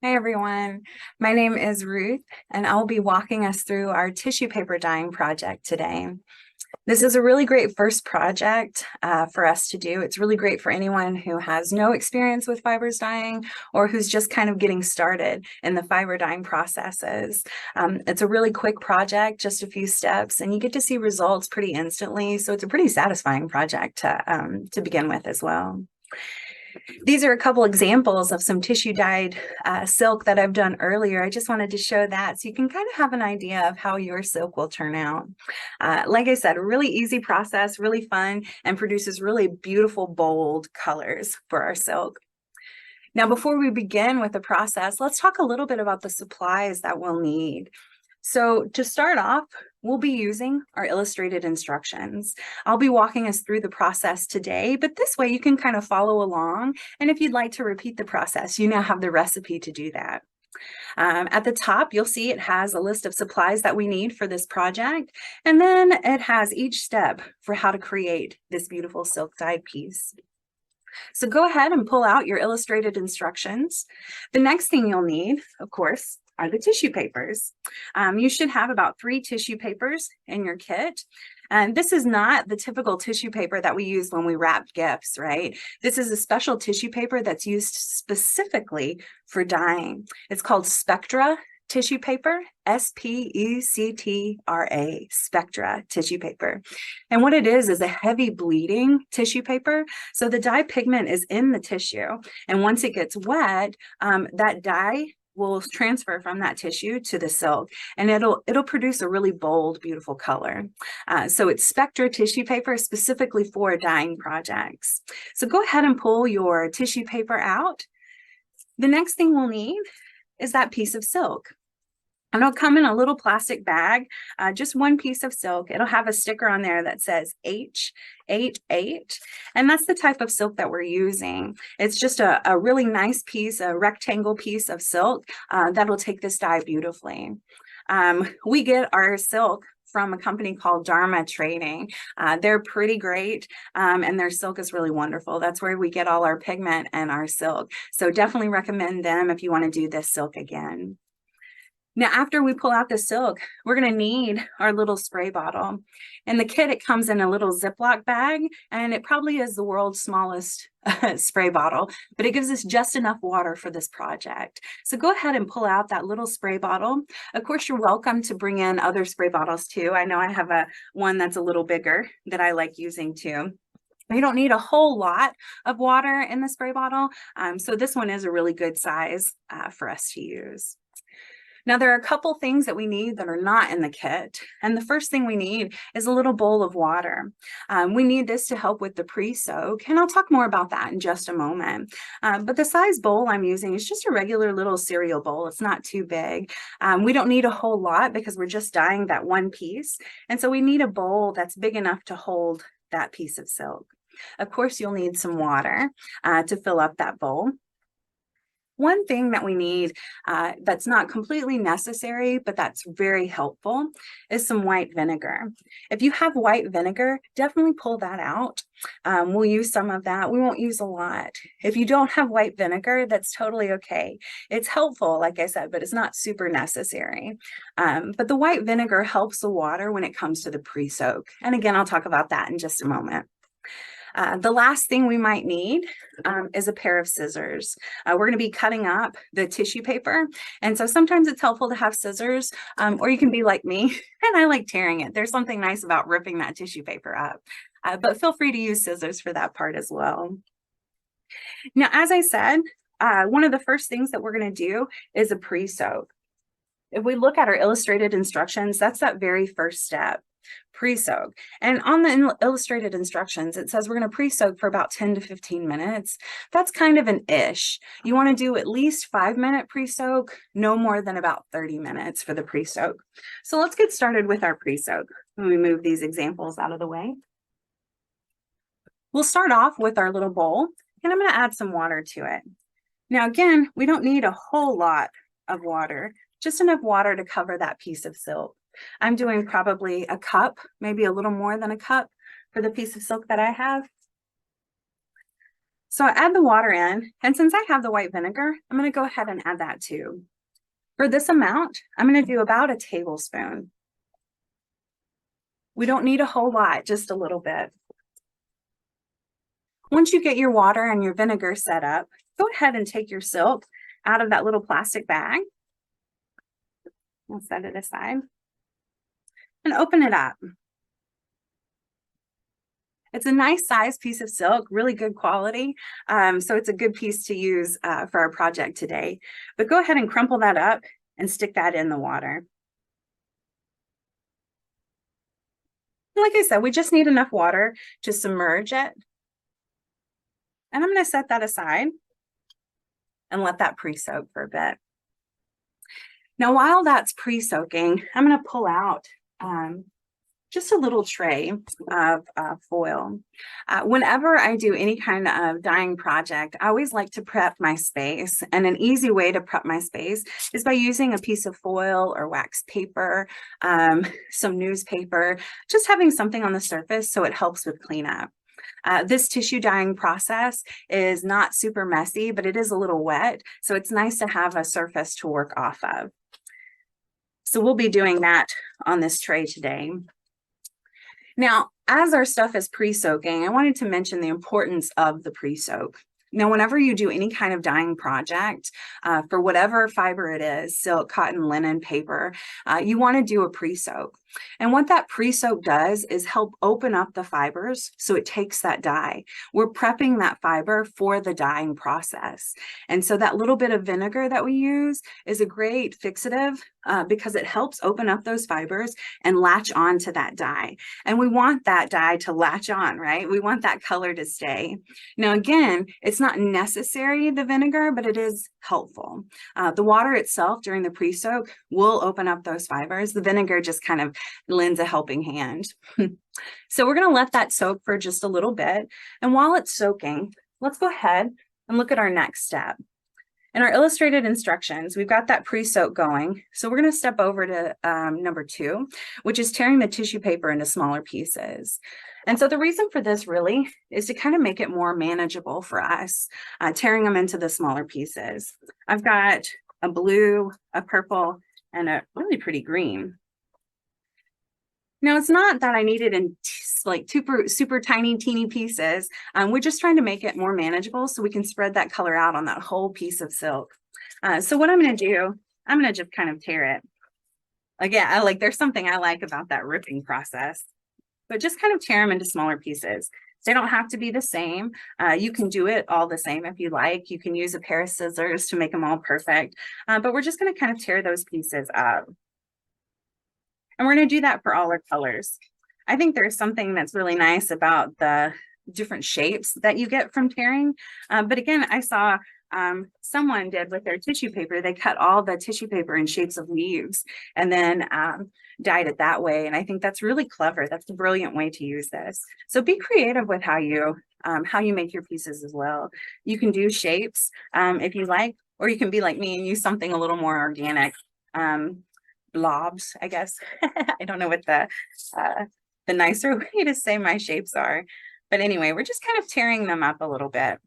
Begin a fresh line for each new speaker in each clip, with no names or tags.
Hi everyone, my name is Ruth and I'll be walking us through our tissue paper dyeing project today. This is a really great first project for us to do. It's really great for anyone who has no experience with fibers dyeing or who's just kind of getting started in the fiber dyeing processes. It's a really quick project, just a few steps, and you get to see results pretty instantly. So it's a pretty satisfying project to begin with as well. These are a couple examples of some tissue dyed silk that I've done earlier. I just wanted to show that so you can kind of have an idea of how your silk will turn out. Like I said, a really easy process, really fun, and produces really beautiful, bold colors for our silk. Now, before we begin with the process, let's talk a little bit about the supplies that we'll need. So to start off, we'll be using our illustrated instructions. I'll be walking us through the process today, but this way you can kind of follow along. And if you'd like to repeat the process, you now have the recipe to do that. At the top, you'll see it has a list of supplies that we need for this project. And then it has each step for how to create this beautiful silk dyed piece. So go ahead and pull out your illustrated instructions. The next thing you'll need, of course, are the tissue papers. You should have about 3 tissue papers in your kit. And this is not the typical tissue paper that we use when we wrap gifts, right? This is a special tissue paper that's used specifically for dyeing. It's called Spectra tissue paper, S-P-E-C-T-R-A, Spectra tissue paper. And what it is a heavy bleeding tissue paper. So the dye pigment is in the tissue. And once it gets wet, that dye will transfer from that tissue to the silk, and it'll produce a really bold, beautiful color. So it's Spectra tissue paper specifically for dyeing projects. So go ahead and pull your tissue paper out. The next thing we'll need is that piece of silk. And it'll come in a little plastic bag, just one piece of silk. It'll have a sticker on there that says H88, and that's the type of silk that we're using. It's just a really nice piece, a rectangle piece of silk that'll take this dye beautifully. We get our silk from a company called Dharma Trading. They're pretty great, and their silk is really wonderful. That's where we get all our pigment and our silk. So definitely recommend them if you want to do this silk again. Now, after we pull out the silk, we're going to need our little spray bottle. In the kit, it comes in a little Ziploc bag, and it probably is the world's smallest spray bottle, but it gives us just enough water for this project. So go ahead and pull out that little spray bottle. Of course, you're welcome to bring in other spray bottles too. I know I have one that's a little bigger that I like using too. You don't need a whole lot of water in the spray bottle, so this one is a really good size for us to use. Now, there are a couple things that we need that are not in the kit. And the first thing we need is a little bowl of water. We need this to help with the pre-soak, and I'll talk more about that in just a moment. But the size bowl I'm using is just a regular little cereal bowl. It's not too big. We don't need a whole lot because we're just dyeing that one piece. And so we need a bowl that's big enough to hold that piece of silk. Of course, you'll need some water to fill up that bowl. One thing that we need that's not completely necessary, but that's very helpful, is some white vinegar. If you have white vinegar, definitely pull that out. We'll use some of that. We won't use a lot. If you don't have white vinegar, that's totally okay. It's helpful, like I said, but it's not super necessary. But the white vinegar helps the water when it comes to the pre-soak. And again, I'll talk about that in just a moment. The last thing we might need is a pair of scissors. We're going to be cutting up the tissue paper. And so sometimes it's helpful to have scissors, or you can be like me, and I like tearing it. There's something nice about ripping that tissue paper up. But feel free to use scissors for that part as well. Now, as I said, one of the first things that we're going to do is a pre-soak. If we look at our illustrated instructions, that's that very first step. Pre-soak. And on the illustrated instructions, it says we're going to pre-soak for about 10 to 15 minutes. That's kind of an ish. You want to do at least 5-minute pre-soak, no more than about 30 minutes for the pre-soak. So let's get started with our pre-soak. When we move these examples out of the way, we'll start off with our little bowl, and I'm going to add some water to it. Now, again, we don't need a whole lot of water, just enough water to cover that piece of silk. I'm doing probably a cup, maybe a little more than a cup for the piece of silk that I have. So I add the water in, and since I have the white vinegar, I'm going to go ahead and add that too. For this amount, I'm going to do about a tablespoon. We don't need a whole lot, just a little bit. Once you get your water and your vinegar set up, go ahead and take your silk out of that little plastic bag. I'll set it aside and open it up. It's a nice size piece of silk, really good quality. So it's a good piece to use for our project today. But go ahead and crumple that up and stick that in the water. Like I said, we just need enough water to submerge it. And I'm going to set that aside and let that pre-soak for a bit. Now, while that's pre-soaking, I'm going to pull out just a little tray of foil. Whenever I do any kind of dyeing project, I always like to prep my space. And an easy way to prep my space is by using a piece of foil or wax paper, some newspaper, just having something on the surface so it helps with cleanup. This tissue dyeing process is not super messy, but it is a little wet. So it's nice to have a surface to work off of. So we'll be doing that on this tray today. Now, as our stuff is pre-soaking, I wanted to mention the importance of the pre-soak. Now, whenever you do any kind of dyeing project, for whatever fiber it is, silk, cotton, linen, paper, you want to do a pre-soak. And what that pre-soak does is help open up the fibers so it takes that dye. We're prepping that fiber for the dyeing process. And so that little bit of vinegar that we use is a great fixative because it helps open up those fibers and latch on to that dye. And we want that dye to latch on, right? We want that color to stay. Now, again, it's not necessary, the vinegar, but it is helpful. The water itself during the pre-soak will open up those fibers. The vinegar just kind of lends a helping hand. So we're going to let that soak for just a little bit. And while it's soaking, let's go ahead and look at our next step. In our illustrated instructions, we've got that pre-soak going. So we're going to step over to number 2, which is tearing the tissue paper into smaller pieces. And so the reason for this really is to kind of make it more manageable for us, tearing them into the smaller pieces. I've got a blue, a purple, and a really pretty green. Now, it's not that I need it in like super tiny, teeny pieces. We're just trying to make it more manageable so we can spread that color out on that whole piece of silk. So what I'm going to do, I'm going to just kind of tear it. Again, there's something I like about that ripping process, but just kind of tear them into smaller pieces. They don't have to be the same. You can do it all the same if you like. You can use a pair of scissors to make them all perfect, but we're just going to kind of tear those pieces up. And we're going to do that for all our colors. I think there's something that's really nice about the different shapes that you get from tearing. But again, I saw someone did with their tissue paper. They cut all the tissue paper in shapes of leaves and then dyed it that way. And I think that's really clever. That's a brilliant way to use this. So be creative with how you make your pieces as well. You can do shapes if you like, or you can be like me and use something a little more organic. Blobs, I guess. I don't know what the nicer way to say my shapes are. But anyway, we're just kind of tearing them up a little bit.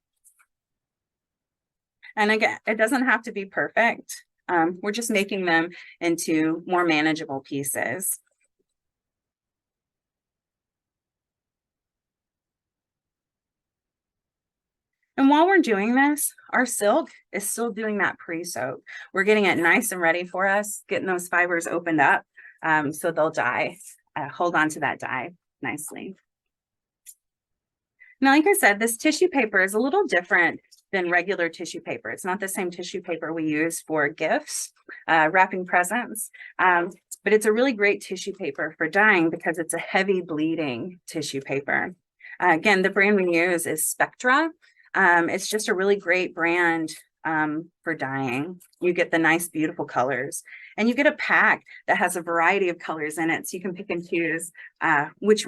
And again, it doesn't have to be perfect. We're just making them into more manageable pieces. And while we're doing this, our silk is still doing that pre-soak. We're getting it nice and ready for us, getting those fibers opened up so they'll dye, hold on to that dye nicely. Now, like I said, this tissue paper is a little different than regular tissue paper. It's not the same tissue paper we use for gifts, wrapping presents, but it's a really great tissue paper for dyeing because it's a heavy bleeding tissue paper. Again, the brand we use is Spectra. It's just a really great brand for dyeing. You get the nice, beautiful colors, and you get a pack that has a variety of colors in it. So you can pick and choose which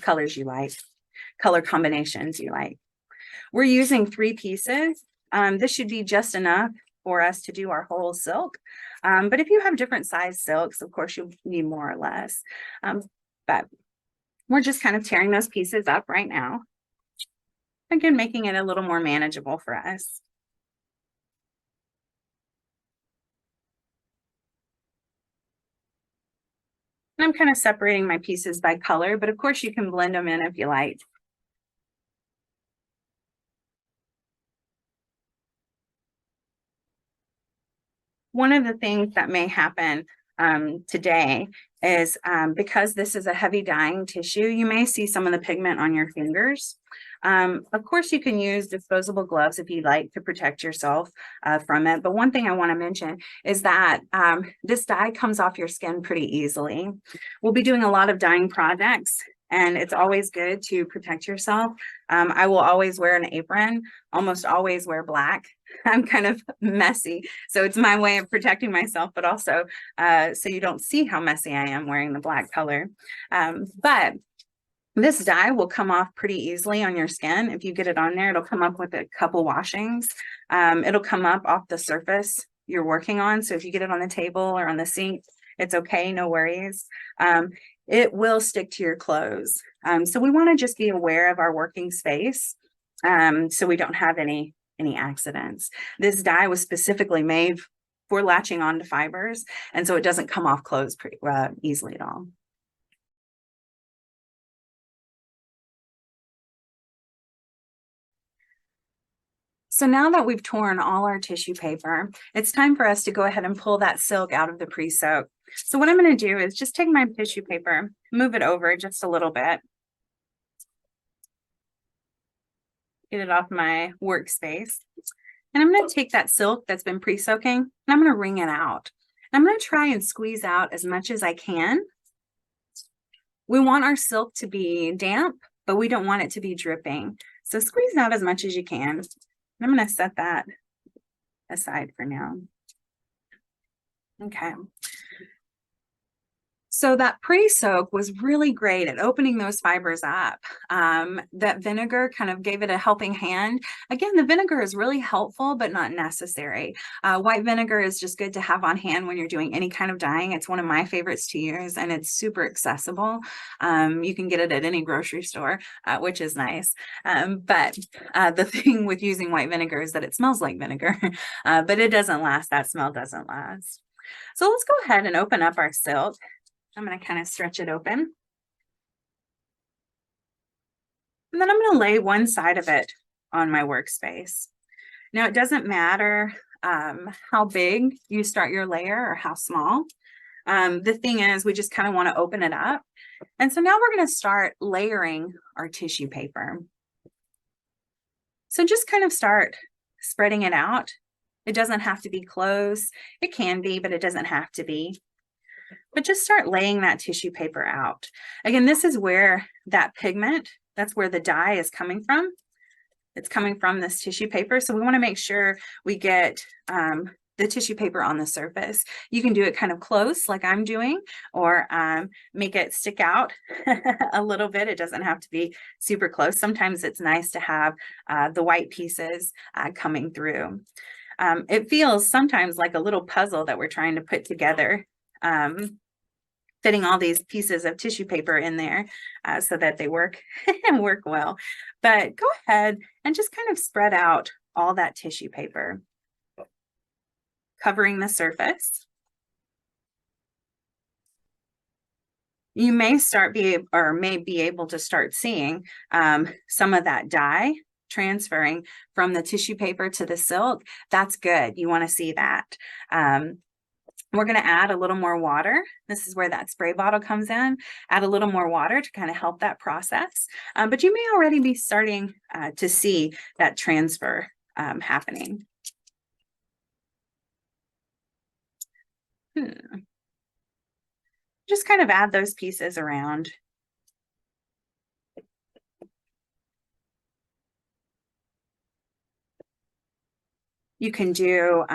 colors you like, color combinations you like. We're using 3 pieces. This should be just enough for us to do our whole silk. But if you have different size silks, of course, you'll need more or less. But we're just kind of tearing those pieces up right now. Again, making it a little more manageable for us. And I'm kind of separating my pieces by color, but of course you can blend them in if you like. One of the things that may happen today is because this is a heavy dyeing tissue, you may see some of the pigment on your fingers. Of course, you can use disposable gloves if you like to protect yourself from it. But one thing I want to mention is that this dye comes off your skin pretty easily. We'll be doing a lot of dyeing projects, and it's always good to protect yourself. I will always wear an apron, almost always wear black. I'm kind of messy, so it's my way of protecting myself, but also so you don't see how messy I am wearing the black color. But this dye will come off pretty easily on your skin. If you get it on there, it'll come up with a couple washings. It'll come up off the surface you're working on. So if you get it on the table or on the sink, it's okay, no worries. It will stick to your clothes. So we want to just be aware of our working space so we don't have any accidents. This dye was specifically made for latching onto fibers, and so it doesn't come off clothes pretty easily at all. So now that we've torn all our tissue paper, it's time for us to go ahead and pull that silk out of the pre-soak. So what I'm going to do is just take my tissue paper, move it over just a little bit, get it off my workspace. And I'm going to take that silk that's been pre-soaking and I'm going to wring it out. I'm going to try and squeeze out as much as I can. We want our silk to be damp, but we don't want it to be dripping. So squeeze out as much as you can. I'm going to set that aside for now. Okay. So that pre-soak was really great at opening those fibers up. That vinegar kind of gave it a helping hand. Again, the vinegar is really helpful, but not necessary. White vinegar is just good to have on hand when you're doing any kind of dyeing. It's one of my favorites to use, and it's super accessible. You can get it at any grocery store, which is nice. But the thing with using white vinegar is that it smells like vinegar, but it doesn't last. That smell doesn't last. So let's go ahead and open up our silk. I'm going to kind of stretch it open. And then I'm going to lay one side of it on my workspace. Now, it doesn't matter how big you start your layer or how small. The thing is, we just kind of want to open it up. And so now we're going to start layering our tissue paper. So just kind of start spreading it out. It doesn't have to be close. It can be, but it doesn't have to be. But just start laying that tissue paper out. Again, this is where that pigment, that's where the dye is coming from. It's coming from this tissue paper. So we want to make sure we get the tissue paper on the surface. You can do it kind of close like I'm doing, or make it stick out a little bit. It doesn't have to be super close. Sometimes it's nice to have the white pieces coming through. It feels sometimes like a little puzzle that we're trying to put together. Fitting all these pieces of tissue paper in there so that they work and work well. But go ahead and just kind of spread out all that tissue paper, covering the surface. You may be able to start seeing some of that dye transferring from the tissue paper to the silk. That's good. You want to see that. We're going to add a little more water. This is where that spray bottle comes in. Add a little more water to kind of help that process. But you may already be starting to see that transfer happening. Just kind of add those pieces around. You can do,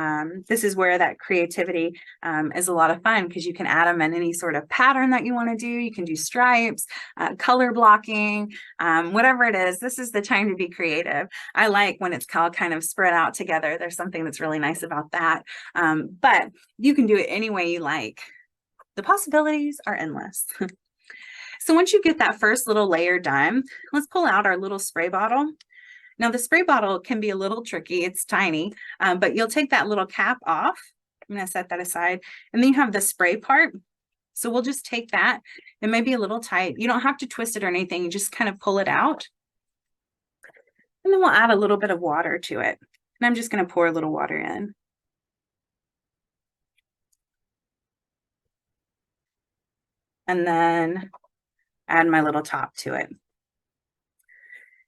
this is where that creativity is a lot of fun, because you can add them in any sort of pattern that you want to do. You can do stripes, color blocking, whatever it is. This is the time to be creative. I like when it's all kind of spread out together. There's something that's really nice about that. But you can do it any way you like. The possibilities are endless. So once you get that first little layer done, let's pull out our little spray bottle. Now the spray bottle can be a little tricky. It's tiny, but you'll take that little cap off. I'm going to set that aside. And then you have the spray part. So we'll just take that. It may be a little tight. You don't have to twist it or anything. You just kind of pull it out. And then we'll add a little bit of water to it. And I'm just going to pour a little water in. And then add my little top to it.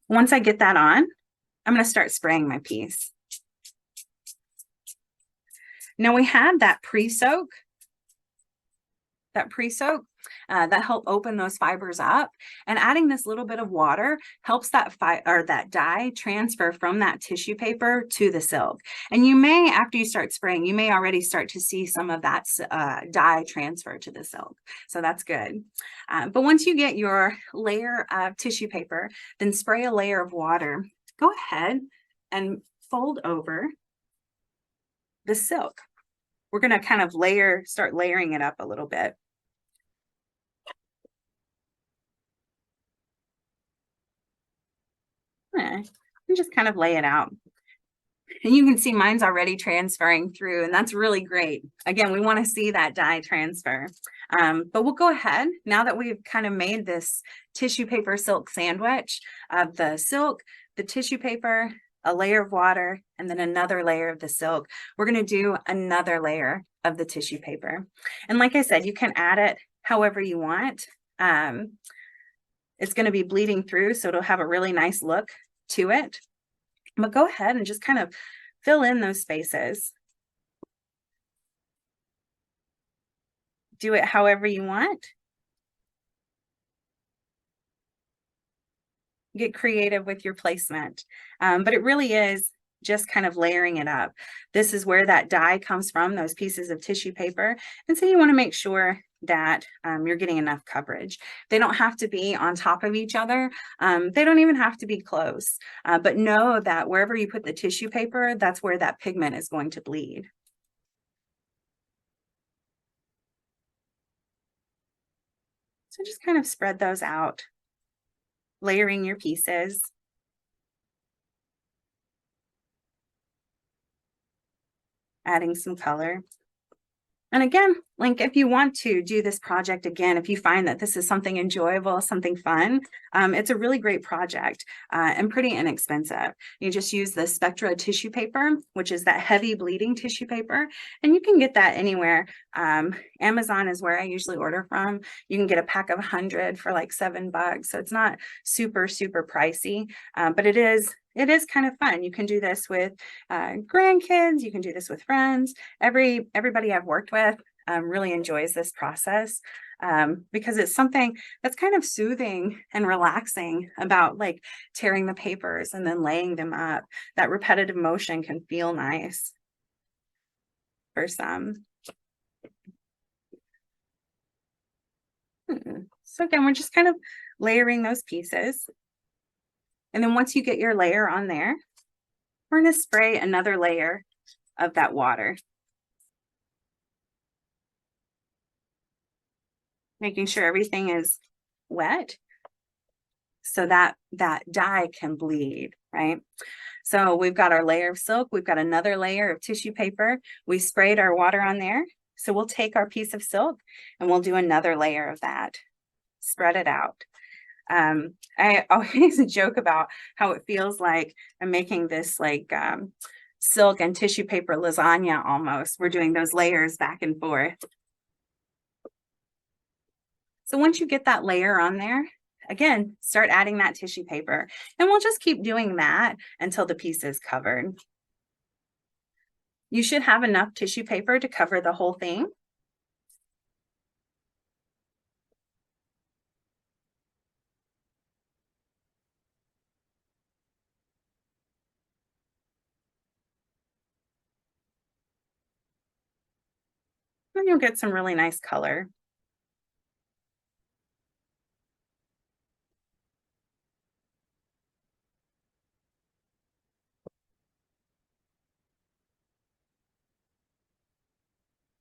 Once I get that on, I'm going to start spraying my piece. Now we had that pre-soak that help open those fibers up, and adding this little bit of water helps that that dye transfer from that tissue paper to the silk. And you may, after you start spraying, you may already start to see some of that dye transfer to the silk. So that's good. But once you get your layer of tissue paper, then spray a layer of water. Go ahead and fold over the silk. We're going to kind of start layering it up a little bit. And just kind of lay it out. And you can see mine's already transferring through, and that's really great. Again, we want to see that dye transfer. But we'll go ahead, now that we've kind of made this tissue paper silk sandwich of the silk, the tissue paper, a layer of water, and then another layer of the silk, we're going to do another layer of the tissue paper. And like I said, you can add it however you want. It's going to be bleeding through, so it'll have a really nice look to it. But go ahead and just kind of fill in those spaces. Do it however you want. Get creative with your placement. But it really is just kind of layering it up. This is where that dye comes from, those pieces of tissue paper. And so you want to make sure that you're getting enough coverage. They don't have to be on top of each other. They don't even have to be close. But know that wherever you put the tissue paper, that's where that pigment is going to bleed. So just kind of spread those out, layering your pieces. Adding some color. And again, like if you want to do this project again, if you find that this is something enjoyable, something fun, it's a really great project and pretty inexpensive. You just use the Spectra tissue paper, which is that heavy bleeding tissue paper, and you can get that anywhere. Amazon is where I usually order from. You can get a pack of 100 for like $7. So it's not super, super pricey, but it is kind of fun. You can do this with grandkids. You can do this with friends. Everybody I've worked with really enjoys this process because it's something that's kind of soothing and relaxing about like tearing the papers and then laying them up. That repetitive motion can feel nice for some. So again, we're just kind of layering those pieces. And then once you get your layer on there, we're going to spray another layer of that water. Making sure everything is wet so that that dye can bleed, right? So we've got our layer of silk. We've got another layer of tissue paper. We sprayed our water on there. So we'll take our piece of silk and we'll do another layer of that. Spread it out. I always joke about how it feels like I'm making this like silk and tissue paper lasagna almost. We're doing those layers back and forth. So once you get that layer on there, again, start adding that tissue paper. And we'll just keep doing that until the piece is covered. You should have enough tissue paper to cover the whole thing. And you'll get some really nice color.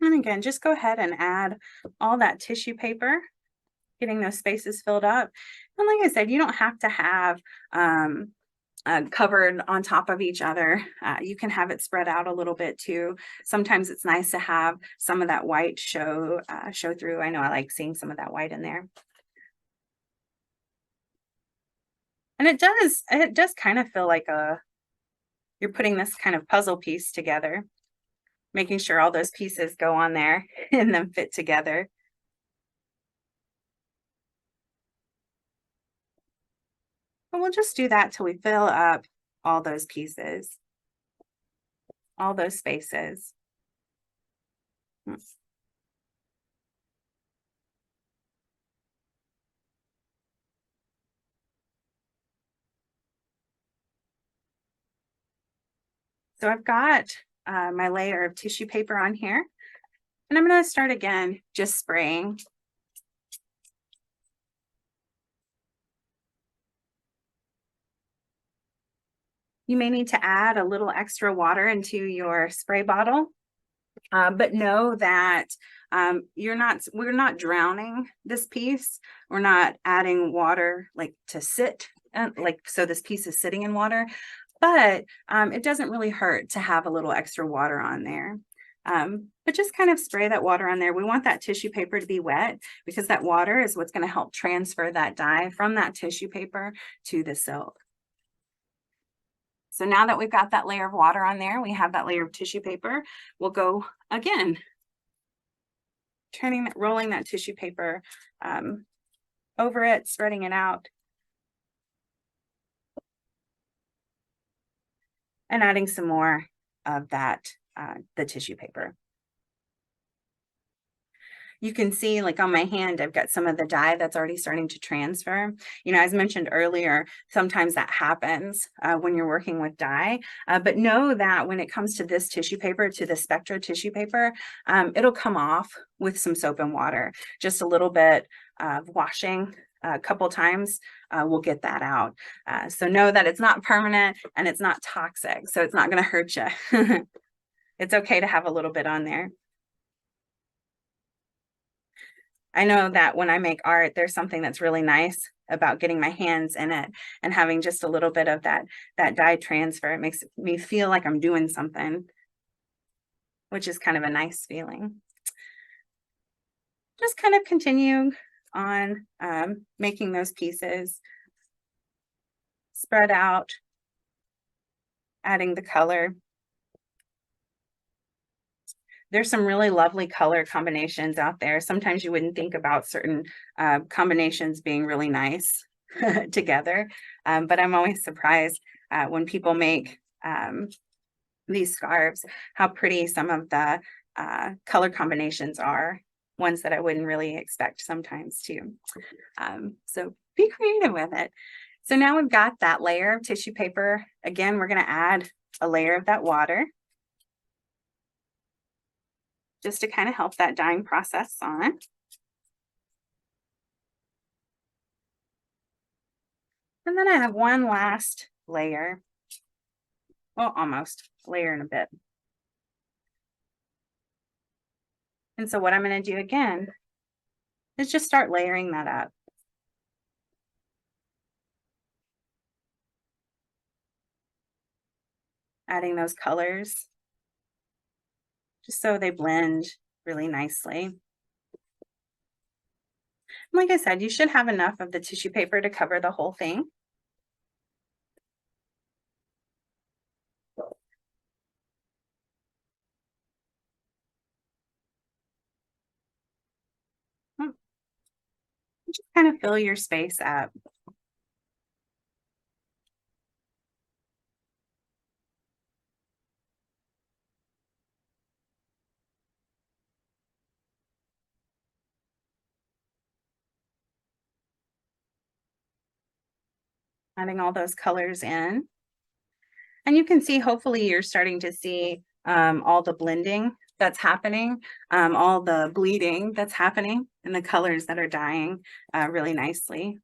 And again, just go ahead and add all that tissue paper, getting those spaces filled up. And like I said, you don't have to have covered on top of each other. You can have it spread out a little bit too. Sometimes it's nice to have some of that white show through. I know I like seeing some of that white in there. And it does kind of feel like you're putting this kind of puzzle piece together, making sure all those pieces go on there and then fit together. And we'll just do that till we fill up all those pieces, all those spaces. So I've got my layer of tissue paper on here, and I'm going to start again, just spraying. You may need to add a little extra water into your spray bottle, but know that we're not drowning this piece. We're not adding water like to sit, so this piece is sitting in water, but it doesn't really hurt to have a little extra water on there. But just kind of spray that water on there. We want that tissue paper to be wet because that water is what's going to help transfer that dye from that tissue paper to the silk. So now that we've got that layer of water on there, we have that layer of tissue paper. We'll go again, rolling that tissue paper over it, spreading it out, and adding some more of that, the tissue paper. You can see, like on my hand, I've got some of the dye that's already starting to transfer. You know, as mentioned earlier, sometimes that happens when you're working with dye, but know that when it comes to this tissue paper, to the Spectra tissue paper, it'll come off with some soap and water. Just a little bit of washing a couple times will get that out. So know that it's not permanent and it's not toxic, so it's not going to hurt you. It's okay to have a little bit on there. I know that when I make art, there's something that's really nice about getting my hands in it and having just a little bit of that dye transfer. It makes me feel like I'm doing something, which is kind of a nice feeling. Just kind of continue on making those pieces, spread out, adding the color. There's some really lovely color combinations out there. Sometimes you wouldn't think about certain combinations being really nice together, but I'm always surprised when people make these scarves, how pretty some of the color combinations are, ones that I wouldn't really expect sometimes too. So be creative with it. So now we've got that layer of tissue paper. Again, we're going to add a layer of that water, just to kind of help that dyeing process on. And then I have one last layer. Well, almost layer and a bit. And so what I'm going to do again is just start layering that up. Adding those colors just so they blend really nicely. Like I said, you should have enough of the tissue paper to cover the whole thing. Just kind of fill your space up. Adding all those colors in. And you can see, hopefully you're starting to see all the blending that's happening, all the bleeding that's happening, and the colors that are dyeing really nicely.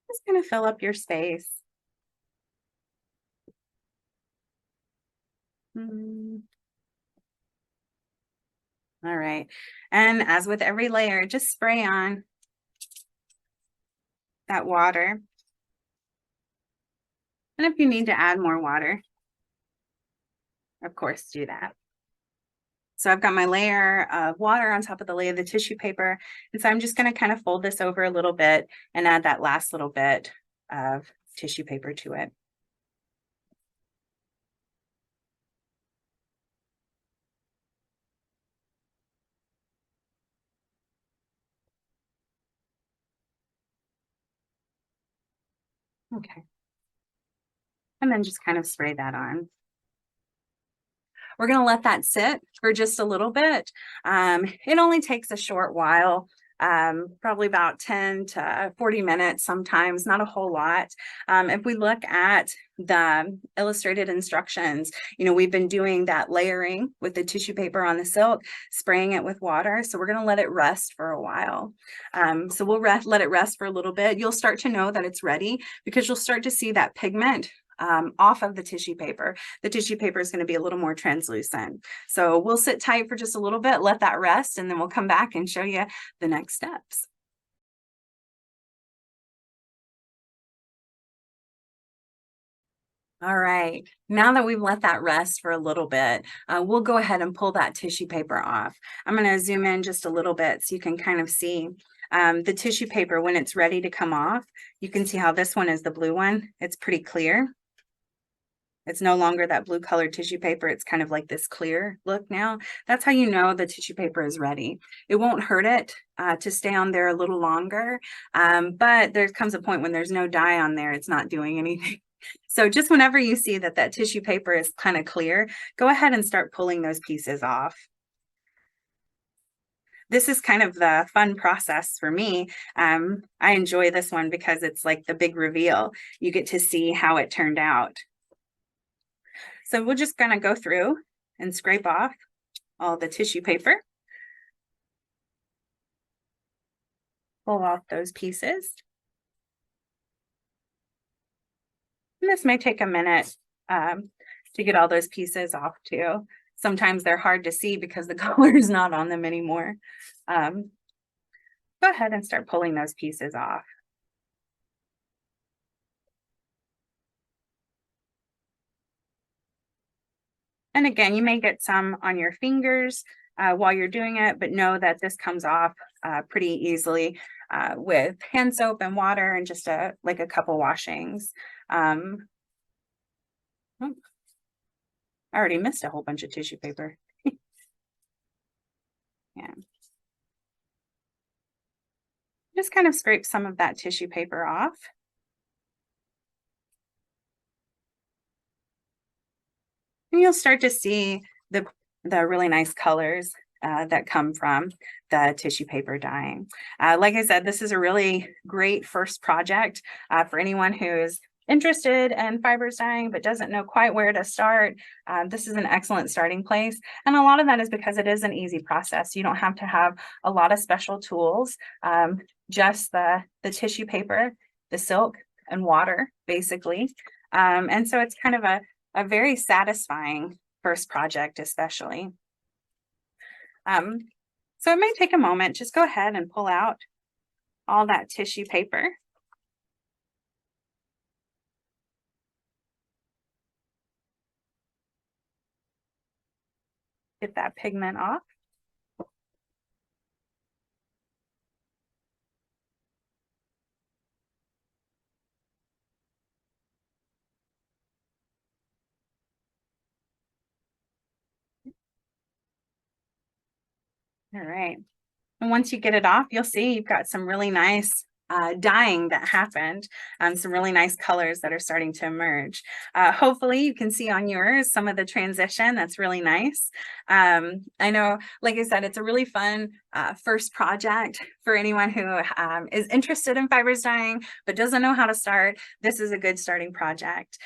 Just gonna fill up your space. All right. And as with every layer, just spray on that water. And if you need to add more water, of course, do that. So I've got my layer of water on top of the layer of the tissue paper. And so I'm just going to kind of fold this over a little bit and add that last little bit of tissue paper to it. Okay. And then just kind of spray that on. We're going to let that sit for just a little bit. It only takes a short while, probably about 10 to 40 minutes sometimes, not a whole lot. If we look at the illustrated instructions, we've been doing that layering with the tissue paper on the silk, spraying it with water. So we're going to let it rest for a while. So we'll let it rest for a little bit. You'll start to know that it's ready because you'll start to see that pigment off of the tissue paper. The tissue paper is going to be a little more translucent. So we'll sit tight for just a little bit, let that rest, and then we'll come back and show you the next steps. All right, now that we've let that rest for a little bit, we'll go ahead and pull that tissue paper off. I'm going to zoom in just a little bit so you can kind of see the tissue paper when it's ready to come off. You can see how this one is the blue one. It's pretty clear. It's no longer that blue colored tissue paper. It's kind of like this clear look now. That's how you know the tissue paper is ready. It won't hurt it to stay on there a little longer, but there comes a point when there's no dye on there, it's not doing anything. So just whenever you see that that tissue paper is kind of clear, go ahead and start pulling those pieces off. This is kind of the fun process for me. I enjoy this one because it's like the big reveal. You get to see how it turned out. So we're just going to go through and scrape off all the tissue paper. Pull off those pieces. And this may take a minute to get all those pieces off too. Sometimes they're hard to see because the color is not on them anymore. Go ahead and start pulling those pieces off. And again, you may get some on your fingers while you're doing it, but know that this comes off pretty easily with hand soap and water and just like a couple washings. I already missed a whole bunch of tissue paper. Yeah. Just kind of scrape some of that tissue paper off. And you'll start to see the really nice colors that come from the tissue paper dyeing. Like I said, this is a really great first project for anyone who is interested in fibers dyeing but doesn't know quite where to start. This is an excellent starting place. And a lot of that is because it is an easy process. You don't have to have a lot of special tools, just the tissue paper, the silk, and water, basically. And so it's kind of a very satisfying first project, especially. So it may take a moment. Just go ahead and pull out all that tissue paper. Get that pigment off. All right. And once you get it off, you'll see you've got some really nice dyeing that happened, some really nice colors that are starting to emerge. Hopefully you can see on yours some of the transition. That's really nice. I know, like I said, it's a really fun first project for anyone who is interested in fibers dyeing but doesn't know how to start. This is a good starting project.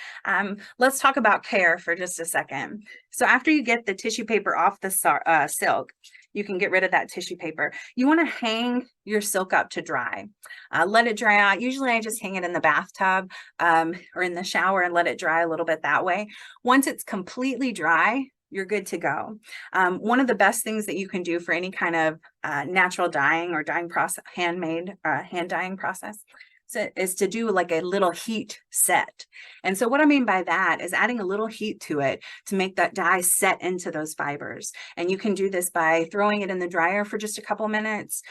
Let's talk about care for just a second. So after you get the tissue paper off the silk, you can get rid of that tissue paper. You want to hang your silk up to dry. Let it dry out. Usually I just hang it in the bathtub or in the shower and let it dry a little bit that way. Once it's completely dry, you're good to go. One of the best things that you can do for any kind of natural dyeing or dyeing process, handmade hand dyeing process, is to do like a little heat set. And so what I mean by that is adding a little heat to it to make that dye set into those fibers. And you can do this by throwing it in the dryer for just a couple minutes,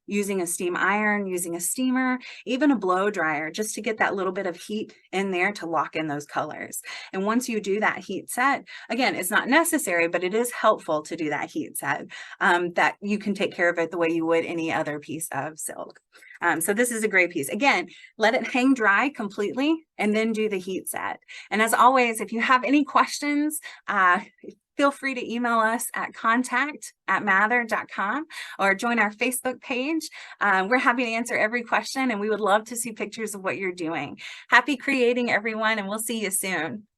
using a steam iron, using a steamer, even a blow dryer, just to get that little bit of heat in there to lock in those colors. And once you do that heat set, again, it's not necessary, but it is helpful to do that heat set, that you can take care of it the way you would any other piece of silk. So this is a great piece. Again, let it hang dry completely and then do the heat set. And as always, if you have any questions, feel free to email us at contact@mather.com or join our Facebook page. We're happy to answer every question, and we would love to see pictures of what you're doing. Happy creating, everyone, and we'll see you soon.